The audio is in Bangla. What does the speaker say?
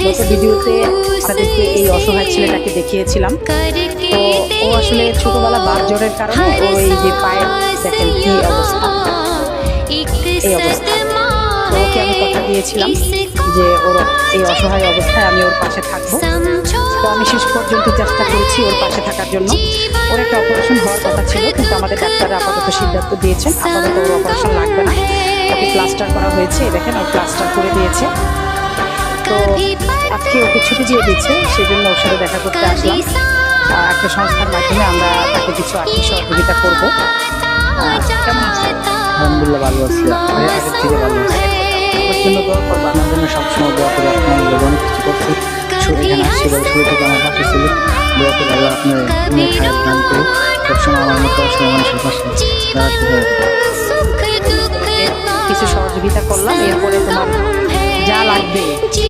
গত ভিডিওতে আপনাদেরকে এই অসহায় ছেলেটাকে দেখিয়েছিলাম। তো ও আসলে ছোটবেলা বাত জ্বরের কারণে ও এই যে পায়ের দেখেন কি অবস্থা, এই অবস্থা। তো ওকে আমি কথা দিয়েছিলাম যে ওর এই অসহায় অবস্থায় আমি ওর পাশে থাকবো। তো আমি শেষ পর্যন্ত চেষ্টা করেছি ওর পাশে থাকার জন্য। ওর একটা অপারেশন হওয়ার কথা ছিল, কিন্তু আমাদের ডাক্তাররা আপাতত সিদ্ধান্ত দিয়েছেন আপাতত ওর অপারেশন লাগবে না, ওকে প্লাস্টার করা হয়েছে। দেখেন ও প্লাস্টার করে দিয়েছে। তো আজকে ওকে ছুটি দিয়ে দিচ্ছে, সেই জন্য ওর সাথে দেখা করতে আসলাম। একটা সংস্থার মাধ্যমে আমরা তাকে কিছু আর্থিক সহযোগিতা করবো। কেমন আছে? আলহামদুলিল্লাহ ভালো আছি, আগের থেকে ভালো আছি। ওর জন্য দোয়া করবো। আমার জন্য সবসময় দোয়া করে, আপনি আমাদের অনেক কিছু করছে। এখানে আসছি বলে শুরু থেকে আমার পাশে ছিল, দোয়া করে আল্লাহ আপনার খায় দান করে সবসময় আমার মতো অসহায় মানুষের পাশে দাঁড়াতে হয়। কিছু সহযোগিতা করলাম, এরপরে তোমার যা লাগবে